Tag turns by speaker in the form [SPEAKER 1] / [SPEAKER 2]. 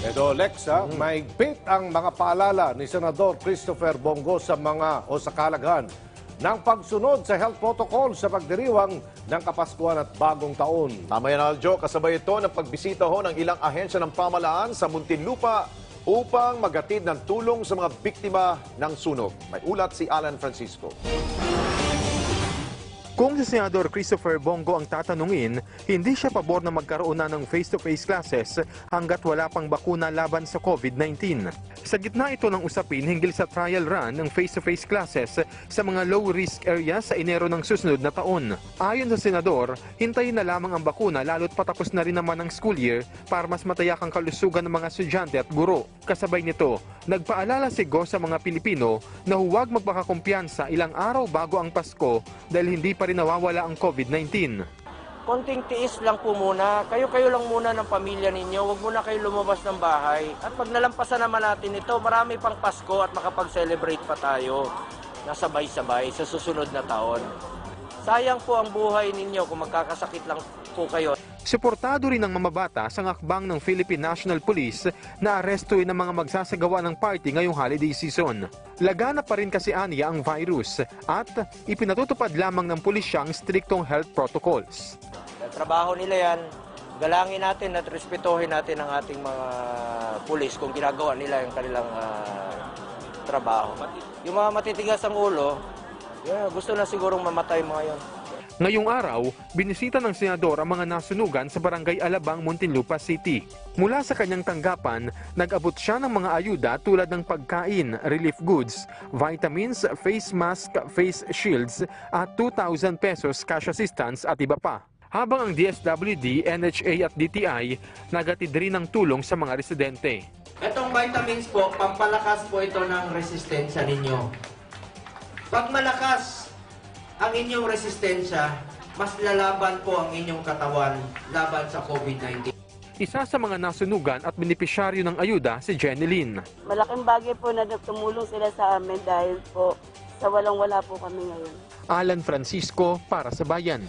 [SPEAKER 1] Edo Lexa, mahigpit ang mga paalala ni Senador Christopher Bongo sa sa kalaghan ng pagsunod sa health protocol sa pagdiriwang ng Kapaskuhan at Bagong Taon.
[SPEAKER 2] Tama yan, Aljo. Kasabay ito ng pagbisita ng ilang ahensya ng pamahalaan sa Muntinlupa upang magatid ng tulong sa mga biktima ng sunog. May ulat si Alan Francisco.
[SPEAKER 3] Kung si Senador Christopher Bongo ang tatanungin, hindi siya pabor na magkaroon na ng face-to-face classes hanggat wala pang bakuna laban sa COVID-19. Sa gitna ito ng usapin hinggil sa trial run ng face-to-face classes sa mga low-risk areas sa Enero ng susunod na taon. Ayon sa Senador, hintayin na lamang ang bakuna lalo't patapos na rin naman ang school year para mas matayak ang kalusugan ng mga estudyante at guro. Kasabay nito, nagpaalala si Go sa mga Pilipino na huwag magpakakumpiyansa ilang araw bago ang Pasko dahil hindi pa rin nawawala ang COVID-19.
[SPEAKER 4] Konting tiis lang po muna. Kayo lang muna ng pamilya ninyo. Huwag muna kayo lumabas ng bahay. At pag nalampasan naman natin ito, marami pang Pasko at makapag-celebrate pa tayo na sabay-sabay sa susunod na taon. Sayang po ang buhay ninyo kung magkakasakit lang po kayo.
[SPEAKER 3] Suportado rin ng mamabatas ang akbang ng Philippine National Police na arestuin ang mga magsasagawa ng party ngayong holiday season. Lagana pa rin kasi aniya ang virus at ipinatutupad lamang ng pulisya ang striktong health protocols.
[SPEAKER 4] Trabaho nila yan. Galangin natin at respetuhin natin ang ating mga pulis kung ginagawa nila yung kanilang trabaho. Yung mga matitigas ang ulo, gusto na sigurong mamatay mga yon.
[SPEAKER 3] Ngayong araw, binisita ng senador ang mga nasunugan sa Barangay Alabang, Muntinlupa City. Mula sa kanyang tanggapan, nag-abot siya ng mga ayuda tulad ng pagkain, relief goods, vitamins, face mask, face shields at 2,000 pesos cash assistance at iba pa. Habang ang DSWD, NHA at DTI nagatid rin ng tulong sa mga residente.
[SPEAKER 4] Itong vitamins po, pampalakas po ito ng resistensya ninyo. Pag malakas ang inyong resistensya, mas lalaban po ang inyong katawan laban sa COVID-19.
[SPEAKER 3] Isa sa mga nasunugan at benepisyaryo ng ayuda si Jenny Lynn.
[SPEAKER 5] Malaking bagay po na tumulong sila sa amin dahil po sa walang-wala po kami ngayon.
[SPEAKER 3] Alan Francisco para sa Bayan.